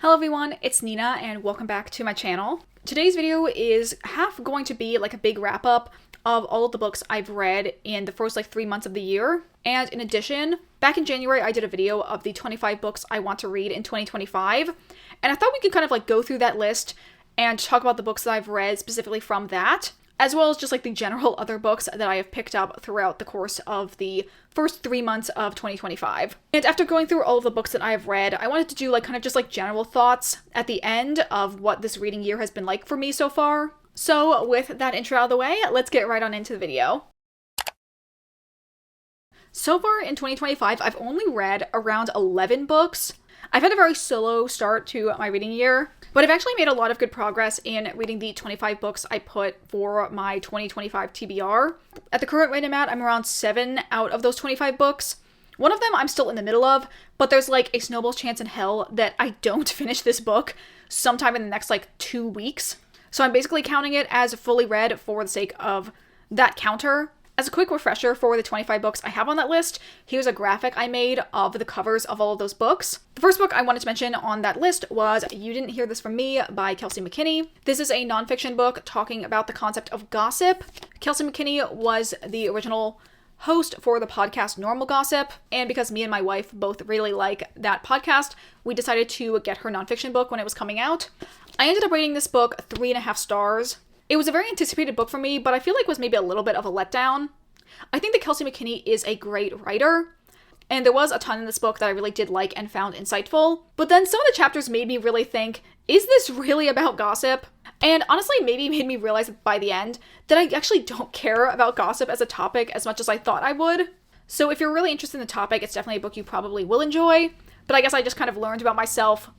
Hello everyone, it's Nina and welcome back to my channel. Today's video is half going to be like a big wrap up of all of the books I've read in the first 3 months of the year. And in addition, back in January I did a video of the 25 books I want to read in 2025. And I thought we could kind of go through that list and talk about the books that I've read specifically from that, as well as just the general other books that I have picked up throughout the course of the first 3 months of 2025. And after going through all of the books that I have read, I wanted to do general thoughts at the end of what this reading year has been like for me so far. So with that intro out of the way, let's get right on into the video. So far in 2025, I've only read around 11 books. I've had a very slow start to my reading year, but I've actually made a lot of good progress in reading the 25 books I put for my 2025 TBR. At the current rate I'm at, I'm around 7 out of those 25 books. One of them I'm still in the middle of, but there's a snowball's chance in hell that I don't finish this book sometime in the next 2 weeks. So I'm basically counting it as fully read for the sake of that counter. As a quick refresher for the 25 books I have on that list, here's a graphic I made of the covers of all of those books. The first book I wanted to mention on that list was You Didn't Hear This From Me by Kelsey McKinney. This is a nonfiction book talking about the concept of gossip. Kelsey McKinney was the original host for the podcast Normal Gossip, and because me and my wife both really like that podcast, we decided to get her nonfiction book when it was coming out. I ended up rating this book 3.5 stars. It was a very anticipated book for me, but I feel like was maybe a little bit of a letdown. I think that Kelsey McKinney is a great writer, and there was a ton in this book that I really did like and found insightful. But then some of the chapters made me really think, is this really about gossip? And honestly, maybe made me realize by the end that I actually don't care about gossip as a topic as much as I thought I would. So if you're really interested in the topic, it's definitely a book you probably will enjoy. But I guess I just kind of learned about myself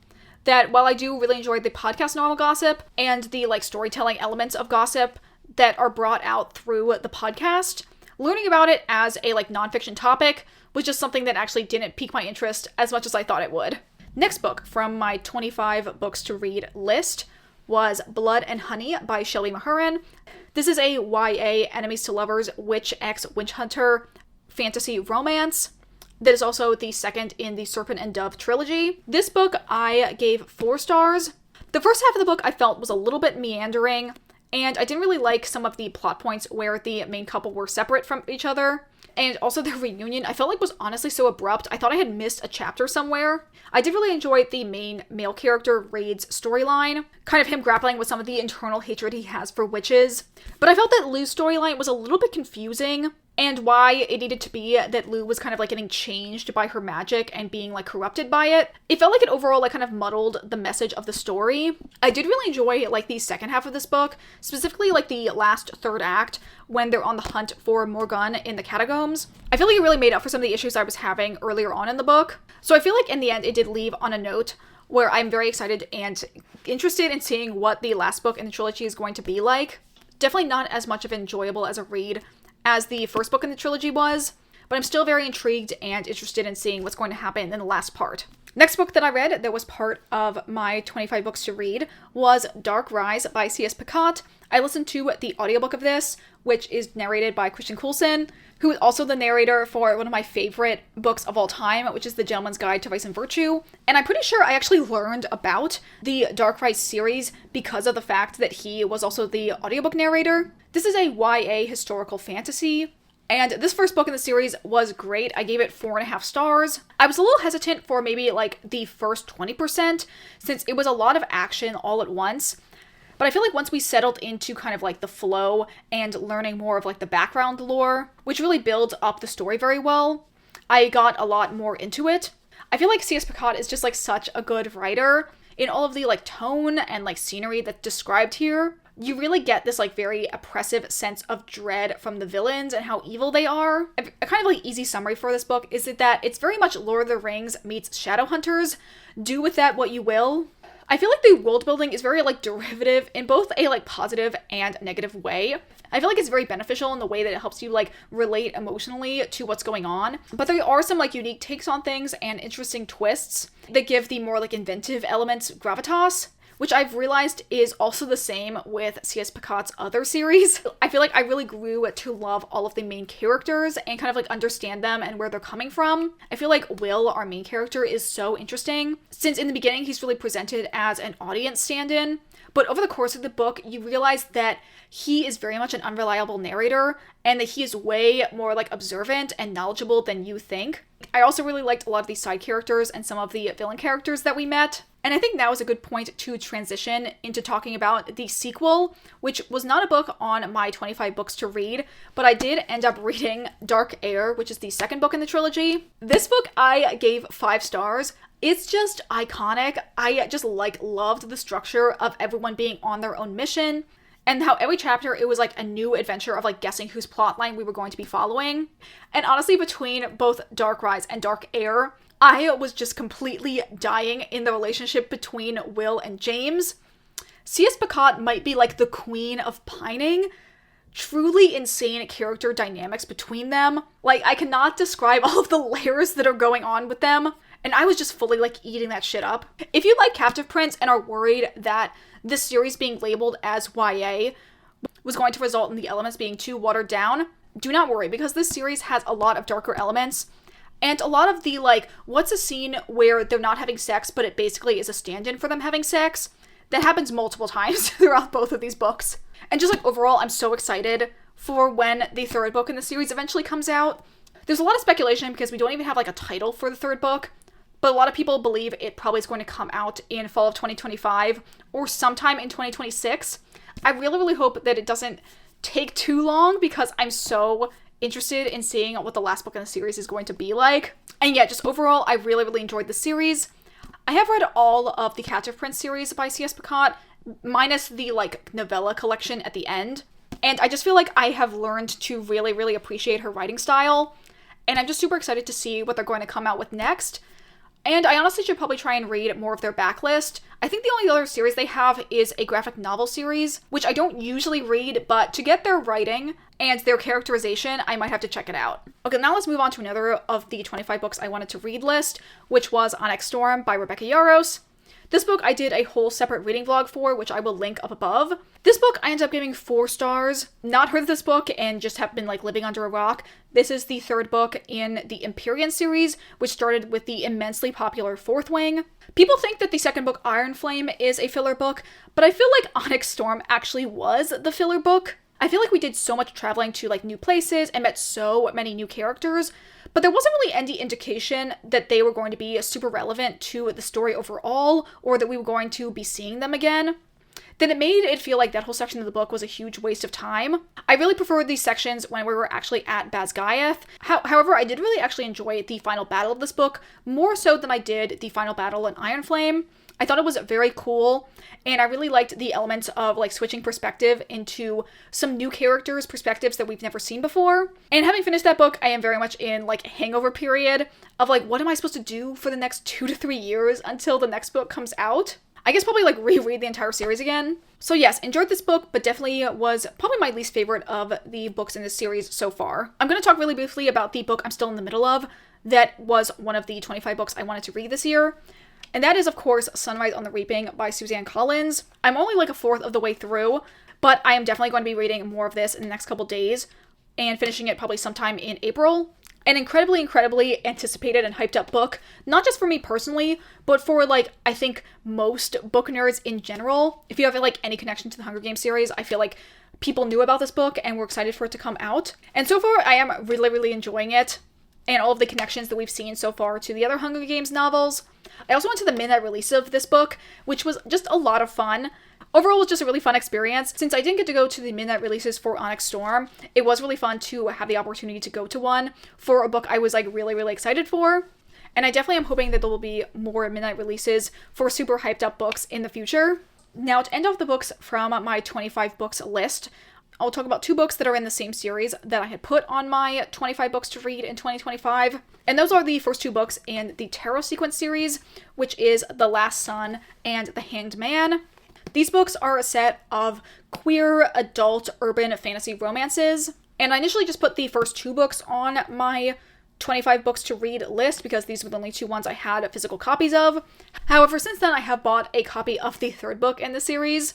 that while I do really enjoy the podcast Normal Gossip and the storytelling elements of gossip that are brought out through the podcast, learning about it as a nonfiction topic was just something that actually didn't pique my interest as much as I thought it would. Next book from my 25 books to read list was Blood and Honey by Shelley Mahurin. This is a YA enemies to lovers witch x witch hunter fantasy romance that is also the second in the Serpent and Dove trilogy. This book I gave 4 stars. The first half of the book I felt was a little bit meandering, and I didn't really like some of the plot points where the main couple were separate from each other. And also their reunion, I felt was honestly so abrupt. I thought I had missed a chapter somewhere. I did really enjoy the main male character, Raid's storyline, kind of him grappling with some of the internal hatred he has for witches. But I felt that Lou's storyline was a little bit confusing, and why it needed to be that Lou was kind of getting changed by her magic and being corrupted by it. It felt like it overall kind of muddled the message of the story. I did really enjoy the second half of this book, specifically the last third act when they're on the hunt for Morgan in the catacombs. I feel like it really made up for some of the issues I was having earlier on in the book. So I feel like in the end it did leave on a note where I'm very excited and interested in seeing what the last book in the trilogy is going to be like. Definitely not as much of enjoyable as a read as the first book in the trilogy was, but I'm still very intrigued and interested in seeing what's going to happen in the last part. Next book that I read that was part of my 25 books to read was Dark Rise by C.S. Picot. I listened to the audiobook of this, which is narrated by Christian Coulson, who is also the narrator for one of my favorite books of all time, which is The Gentleman's Guide to Vice and Virtue. And I'm pretty sure I actually learned about the Dark Rise series because of the fact that he was also the audiobook narrator. This is a YA historical fantasy, and this first book in the series was great. I gave it 4.5 stars. I was a little hesitant for maybe the first 20%, since it was a lot of action all at once. But I feel like once we settled into kind of the flow and learning more of the background lore, which really builds up the story very well, I got a lot more into it. I feel like C.S. Picot is just such a good writer. In all of the tone and scenery that's described here, you really get this very oppressive sense of dread from the villains and how evil they are. A kind of easy summary for this book is that it's very much Lord of the Rings meets Shadowhunters. Do with that what you will. I feel like the world building is very derivative in both a positive and negative way. I feel like it's very beneficial in the way that it helps you relate emotionally to what's going on. But there are some unique takes on things and interesting twists that give the more inventive elements gravitas, which I've realized is also the same with C.S. Picot's other series. I feel like I really grew to love all of the main characters and kind of like understand them and where they're coming from. I feel like Will, our main character, is so interesting, since in the beginning he's really presented as an audience stand-in, but over the course of the book, you realize that he is very much an unreliable narrator and that he is way more like observant and knowledgeable than you think. I also really liked a lot of these side characters and some of the villain characters that we met. And I think now is a good point to transition into talking about the sequel, which was not a book on my 25 books to read, but I did end up reading Dark Air, which is the second book in the trilogy. This book I gave 5 stars. It's just iconic. I just loved the structure of everyone being on their own mission, and how every chapter it was like a new adventure of like guessing whose plotline we were going to be following. And honestly, between both Dark Rise and Dark Air, I was just completely dying in the relationship between Will and James. C.S. Picot might be like the queen of pining. Truly insane character dynamics between them. Like, I cannot describe all of the layers that are going on with them. And I was just fully like eating that shit up. If you like Captive Prince and are worried that this series being labeled as YA was going to result in the elements being too watered down, do not worry, because this series has a lot of darker elements. And a lot of the, like, what's a scene where they're not having sex, but it basically is a stand-in for them having sex? That happens multiple times throughout both of these books. And just, like, overall, I'm so excited for when the third book in the series eventually comes out. There's a lot of speculation because we don't even have, like, a title for the third book. But a lot of people believe it probably is going to come out in fall of 2025 or sometime in 2026. I really, really hope that it doesn't take too long because I'm so interested in seeing what the last book in the series is going to be like. And yeah, just overall, I really, really enjoyed the series. I have read all of the Captive Prince series by C.S. Picot, minus the, like, novella collection at the end. And I just feel like I have learned to really, really appreciate her writing style. And I'm just super excited to see what they're going to come out with next. And I honestly should probably try and read more of their backlist. I think the only other series they have is a graphic novel series, which I don't usually read, but to get their writing and their characterization, I might have to check it out. Okay, now let's move on to another of the 25 books I wanted to read list, which was Onyx Storm by Rebecca Yarros. This book I did a whole separate reading vlog for, which I will link up above. This book I ended up giving 4 stars. Not heard of this book and just have been like living under a rock. This is the third book in the Empyrean series, which started with the immensely popular Fourth Wing. People think that the second book, Iron Flame, is a filler book, but I feel like Onyx Storm actually was the filler book. I feel like we did so much traveling to like new places and met so many new characters, but there wasn't really any indication that they were going to be super relevant to the story overall, or that we were going to be seeing them again. Then it made it feel like that whole section of the book was a huge waste of time. I really preferred these sections when we were actually at Basgiath. However, I did really actually enjoy the final battle of this book, more so than I did the final battle in Iron Flame. I thought it was very cool, and I really liked the elements of like switching perspective into some new characters' perspectives that we've never seen before. And having finished that book, I am very much in like hangover period of like, what am I supposed to do for the next 2 to 3 years until the next book comes out? I guess probably like reread the entire series again. So yes, enjoyed this book, but definitely was probably my least favorite of the books in this series so far. I'm going to talk really briefly about the book I'm still in the middle of that was one of the 25 books I wanted to read this year. And that is, of course, Sunrise on the Reaping by Suzanne Collins. I'm only like a fourth of the way through, but I am definitely going to be reading more of this in the next couple days and finishing it probably sometime in April. An incredibly anticipated and hyped up book, not just for me personally, but for like, I think most book nerds in general. If you have like any connection to the Hunger Games series, I feel like people knew about this book and were excited for it to come out. And so far, I am really enjoying it and all of the connections that we've seen so far to the other Hunger Games novels. I also went to the midnight release of this book, which was just a lot of fun. Overall, it was just a really fun experience. Since I didn't get to go to the midnight releases for Onyx Storm, it was really fun to have the opportunity to go to one for a book I was like really excited for. And I definitely am hoping that there will be more midnight releases for super hyped up books in the future. Now, to end off the books from my 25 books list, I'll talk about 2 books that are in the same series that I had put on my 25 books to read in 2025. And those are the first 2 books in the Tarot Sequence series, which is The Last Sun and The Hanged Man. These books are a set of queer, adult, urban fantasy romances. And I initially just put the first 2 books on my 25 books to read list because these were the only two ones I had physical copies of. However, since then I have bought a copy of the third book in the series,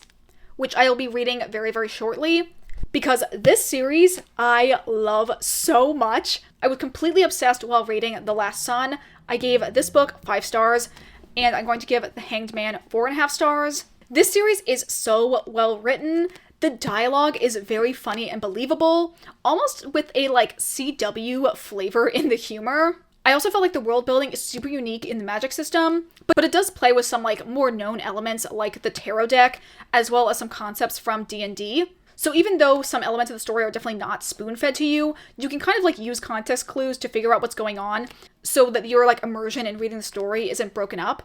which I will be reading very, very shortly, because this series I love so much. I was completely obsessed while reading The Last Son. I gave this book 5 stars, and I'm going to give The Hanged Man 4.5 stars. This series is so well written. The dialogue is very funny and believable, almost with a CW flavor in the humor. I also felt like the world building is super unique in the magic system, but it does play with some more known elements like the tarot deck, as well as some concepts from D&D. So even though some elements of the story are definitely not spoon-fed to you, you can kind of use context clues to figure out what's going on so that your immersion in reading the story isn't broken up.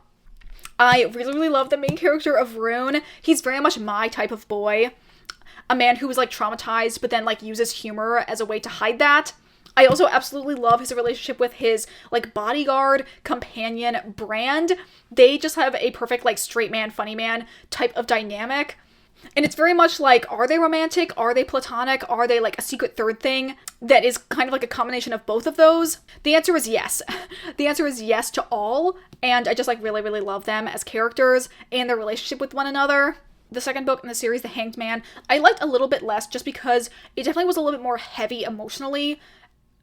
I really, really love the main character of Rune. He's very much my type of boy. A man who was traumatized, but then uses humor as a way to hide that. I also absolutely love his relationship with his bodyguard, companion, Brand. They just have a perfect straight man, funny man type of dynamic. And it's very much are they romantic? Are they platonic? Are they a secret third thing that is kind of a combination of both of those? The answer is yes. The answer is yes to all. And I just really, really love them as characters and their relationship with one another. The second book in the series, The Hanged Man, I liked a little bit less just because it definitely was a little bit more heavy emotionally,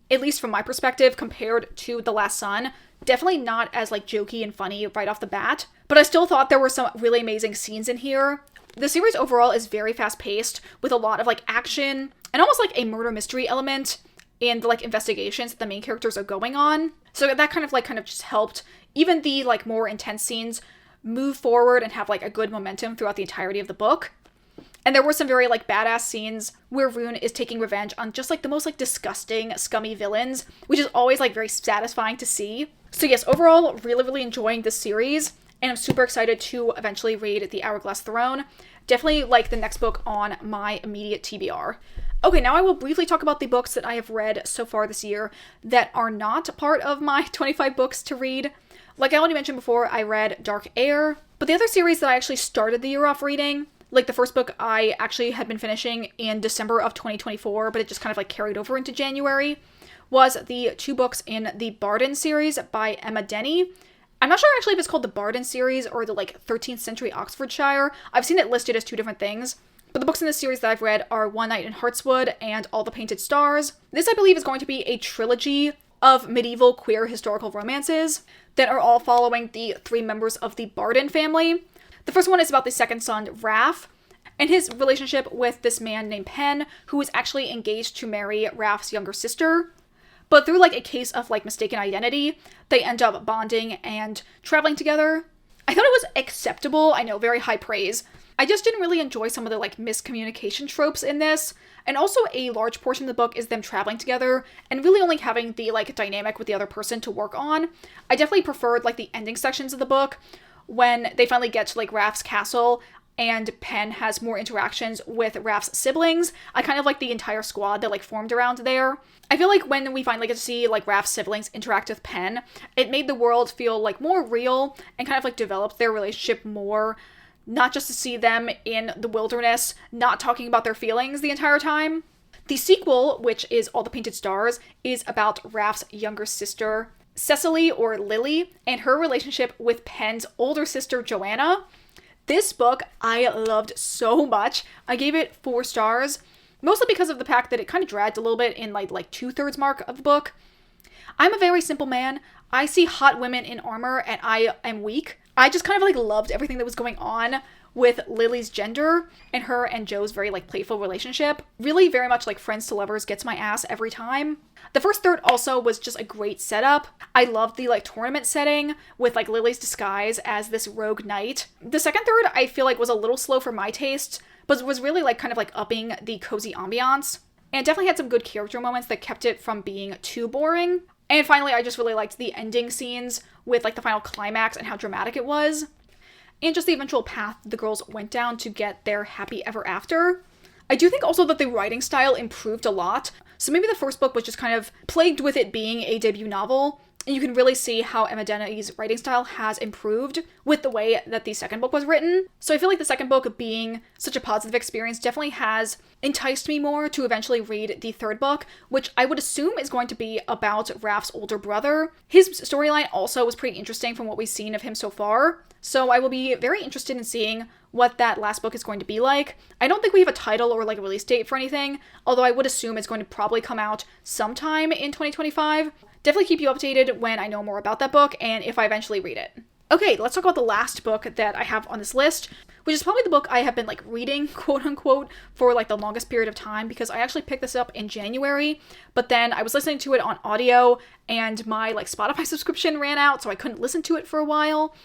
at least from my perspective, compared to The Last Son. Definitely not as jokey and funny right off the bat, but I still thought there were some really amazing scenes in here. The series overall is very fast-paced, with a lot of action and almost a murder mystery element in the investigations that the main characters are going on. So that kind of just helped even the more intense scenes move forward and have a good momentum throughout the entirety of the book. And there were some very badass scenes where Rune is taking revenge on just the most disgusting, scummy villains, which is always very satisfying to see. So yes, overall, really, really enjoying this series. And I'm super excited to eventually read The Hourglass Throne. Definitely the next book on my immediate TBR. Okay, now I will briefly talk about the books that I have read so far this year that are not part of my 25 books to read. Like I already mentioned before, I read Dark Air, but the other series that I actually started the year off reading, the first book I actually had been finishing in December of 2024, but it just kind of carried over into January, was the 2 books in the Barden series by Emma Denny. I'm not sure actually if it's called the Barden series or the 13th century Oxfordshire. I've seen it listed as 2 different things. But the books in this series that I've read are One Night in Heartswood and All the Painted Stars. This, I believe, is going to be a trilogy of medieval queer historical romances that are all following the 3 members of the Barden family. The first one is about the second son, Raph, and his relationship with this man named Penn, who is actually engaged to marry Raph's younger sister. But through a case of mistaken identity, they end up bonding and traveling together. I thought it was acceptable. I know, very high praise. I just didn't really enjoy some of the miscommunication tropes in this. And also a large portion of the book is them traveling together and really only having the dynamic with the other person to work on. I definitely preferred the ending sections of the book when they finally get to Raph's castle and Penn has more interactions with Raph's siblings. I kind of like the entire squad that formed around there. I feel when we finally get to see Raph's siblings interact with Penn, it made the world feel more real and kind of developed their relationship more, not just to see them in the wilderness, not talking about their feelings the entire time. The sequel, which is All the Painted Stars, is about Raph's younger sister, Cecily or Lily, and her relationship with Penn's older sister, Joanna. This book I loved so much. I gave it 4 stars, mostly because of the fact that it kind of dragged a little bit in like 2/3 mark of the book. I'm a very simple man. I see hot women in armor and I am weak. I just kind of loved everything that was going on with Lily's gender and her and Joe's very playful relationship. Really very much friends to lovers gets my ass every time. The first third also was just a great setup. I loved the tournament setting with Lily's disguise as this rogue knight. The second third I feel was a little slow for my taste, but was really kind of upping the cozy ambiance. And definitely had some good character moments that kept it from being too boring. And finally, I just really liked the ending scenes with the final climax and how dramatic it was. And just the eventual path the girls went down to get their happy ever after. I do think also that the writing style improved a lot. So maybe the first book was just kind of plagued with it being a debut novel. And you can really see how Emma Denny's writing style has improved with the way that the second book was written. So I feel like the second book being such a positive experience definitely has enticed me more to eventually read the third book, which I would assume is going to be about Raph's older brother. His storyline also was pretty interesting from what we've seen of him so far. So I will be very interested in seeing what that last book is going to be like. I don't think we have a title or like a release date for anything, although I would assume it's going to probably come out sometime in 2025. Definitely keep you updated when I know more about that book and if I eventually read it. Okay, let's talk about the last book that I have on this list, which is probably the book I have been like reading, quote unquote, for like the longest period of time, because I actually picked this up in January, but then I was listening to it on audio and my like Spotify subscription ran out, so I couldn't listen to it for a while.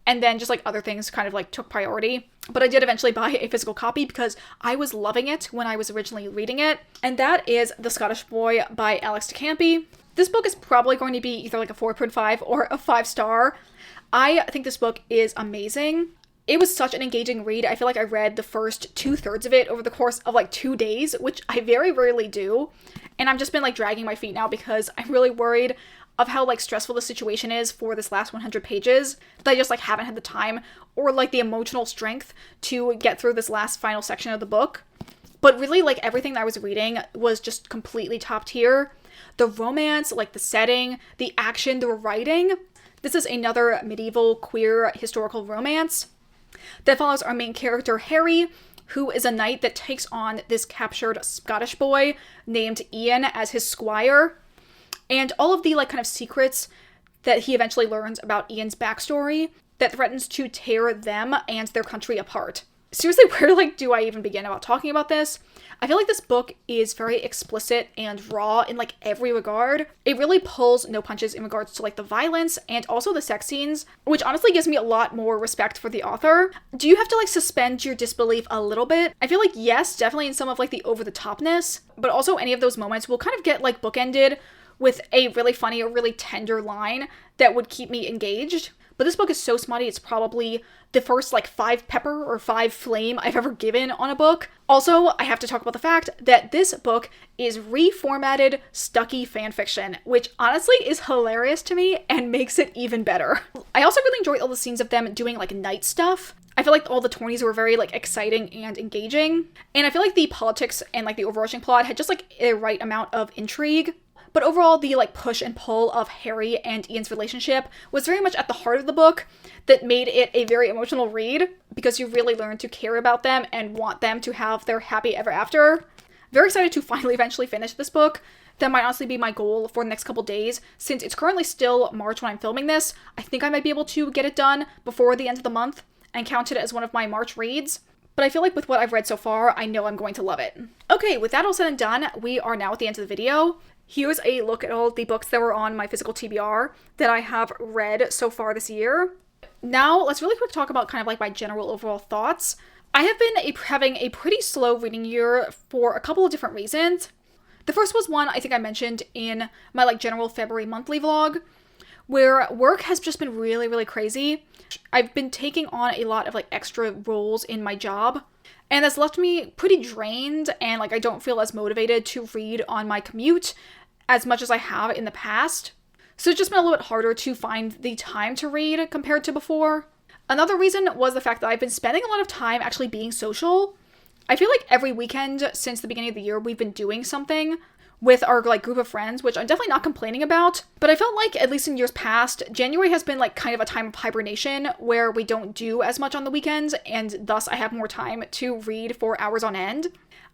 And then just like other things kind of like took priority. But I did eventually buy a physical copy because I was loving it when I was originally reading it. And that is The Scottish Boy by Alex de Campi. This book is probably going to be either like a 4.5 or a 5-star. I think this book is amazing. It was such an engaging read. I feel like I read the first 2/3 of it over the course of like 2 days, which I very rarely do. And I've just been like dragging my feet now because I'm really worried of how like stressful the situation is for this last 100 pages, that I just like haven't had the time or like the emotional strength to get through this last final section of the book. But really, like, everything that I was reading was just completely top tier. The romance, like the setting, the action, the writing. This is another medieval queer historical romance that follows our main character Harry, who is a knight that takes on this captured Scottish boy named Ian as his squire. And all of the like kind of secrets that he eventually learns about Ian's backstory that threatens to tear them and their country apart. Seriously, where like do I even begin about talking about this? I feel like this book is very explicit and raw in like every regard. It really pulls no punches in regards to like the violence and also the sex scenes, which honestly gives me a lot more respect for the author. Do you have to like suspend your disbelief a little bit? I feel like yes, definitely in some of like the over-the-topness, but also any of those moments will kind of get like bookended with a really funny or really tender line that would keep me engaged. But this book is so smutty, it's probably the first like 5 pepper or 5 flame I've ever given on a book. Also, I have to talk about the fact that this book is reformatted Stucky fanfiction, which honestly is hilarious to me and makes it even better. I also really enjoyed all the scenes of them doing like night stuff. I feel like all the tourneys were very like exciting and engaging. And I feel like the politics and like the overarching plot had just like a right amount of intrigue. But overall, the like push and pull of Harry and Ian's relationship was very much at the heart of the book that made it a very emotional read because you really learn to care about them and want them to have their happy ever after. Very excited to finally eventually finish this book. That might honestly be my goal for the next couple days. Since it's currently still March when I'm filming this, I think I might be able to get it done before the end of the month and count it as one of my March reads. But I feel like with what I've read so far, I know I'm going to love it. Okay, with that all said and done, we are now at the end of the video. Here's a look at all the books that were on my physical TBR that I have read so far this year. Now, let's really quick talk about kind of like my general overall thoughts. I have been having a pretty slow reading year for a couple of different reasons. The first was one I think I mentioned in my like general February monthly vlog, where work has just been really, really crazy. I've been taking on a lot of like extra roles in my job, and that's left me pretty drained and like I don't feel as motivated to read on my commute as much as I have in the past. So it's just been a little bit harder to find the time to read compared to before. Another reason was the fact that I've been spending a lot of time actually being social. I feel like every weekend since the beginning of the year we've been doing something with our like group of friends, which I'm definitely not complaining about. But I felt like, at least in years past, January has been like kind of a time of hibernation where we don't do as much on the weekends, and thus I have more time to read for hours on end.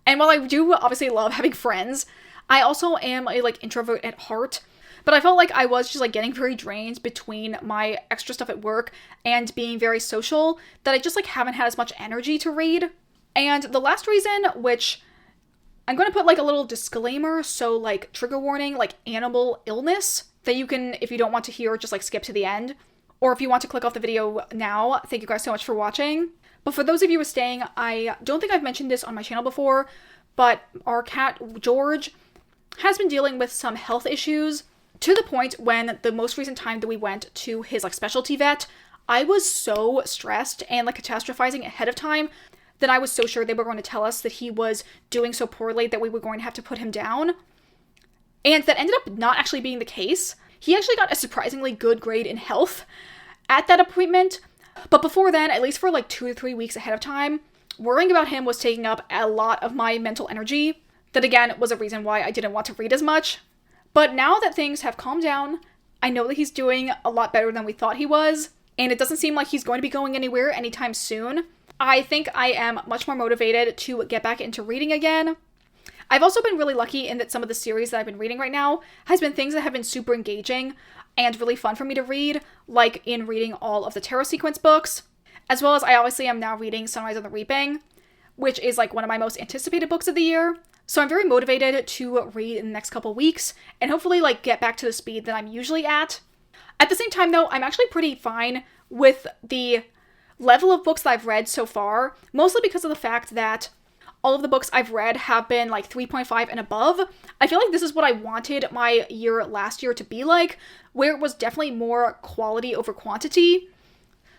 And while I do obviously love having friends, I also am a like introvert at heart. But I felt like I was just like getting very drained between my extra stuff at work and being very social that I just like haven't had as much energy to read. And the last reason, which I'm going to put like a little disclaimer, so like trigger warning, like animal illness, that you can, if you don't want to hear, just like skip to the end. Or if you want to click off the video now, thank you guys so much for watching. But for those of you who are staying, I don't think I've mentioned this on my channel before, but our cat George has been dealing with some health issues to the point when the most recent time that we went to his like specialty vet, I was so stressed and like catastrophizing ahead of time that I was so sure they were going to tell us that he was doing so poorly that we were going to have to put him down. And that ended up not actually being the case. He actually got a surprisingly good grade in health at that appointment, but before then, at least for like 2 to 3 weeks ahead of time, worrying about him was taking up a lot of my mental energy. That again was a reason why I didn't want to read as much. But now that things have calmed down, I know that he's doing a lot better than we thought he was, and it doesn't seem like he's going to be going anywhere anytime soon. I think I am much more motivated to get back into reading again. I've also been really lucky in that some of the series that I've been reading right now has been things that have been super engaging and really fun for me to read, like in reading all of the Tarot Sequence books, as well as I obviously am now reading Sunrise on the Reaping, which is like one of my most anticipated books of the year. So I'm very motivated to read in the next couple weeks and hopefully like get back to the speed that I'm usually at. At the same time though, I'm actually pretty fine with the level of books that I've read so far, mostly because of the fact that all of the books I've read have been like 3.5 and above. I feel like this is what I wanted my year last year to be like, where it was definitely more quality over quantity.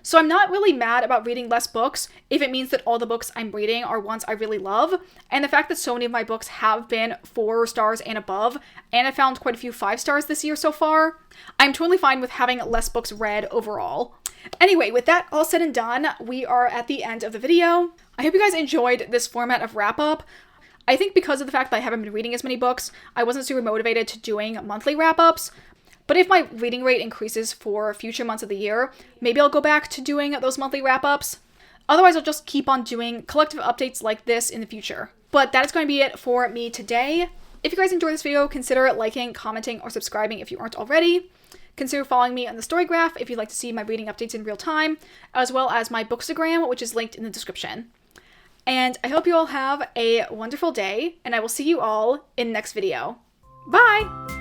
So I'm not really mad about reading less books if it means that all the books I'm reading are ones I really love. And the fact that so many of my books have been 4 stars and above, and I found quite a few 5 stars this year so far, I'm totally fine with having less books read overall. Anyway, with that all said and done, we are at the end of the video. I hope you guys enjoyed this format of wrap-up. I think because of the fact that I haven't been reading as many books, I wasn't super motivated to doing monthly wrap-ups. But if my reading rate increases for future months of the year, maybe I'll go back to doing those monthly wrap-ups. Otherwise, I'll just keep on doing collective updates like this in the future. But that is going to be it for me today. If you guys enjoyed this video, consider liking, commenting, or subscribing if you aren't already. Consider following me on the Story Graph if you'd like to see my reading updates in real time, as well as my Bookstagram, which is linked in the description. And I hope you all have a wonderful day, and I will see you all in the next video. Bye!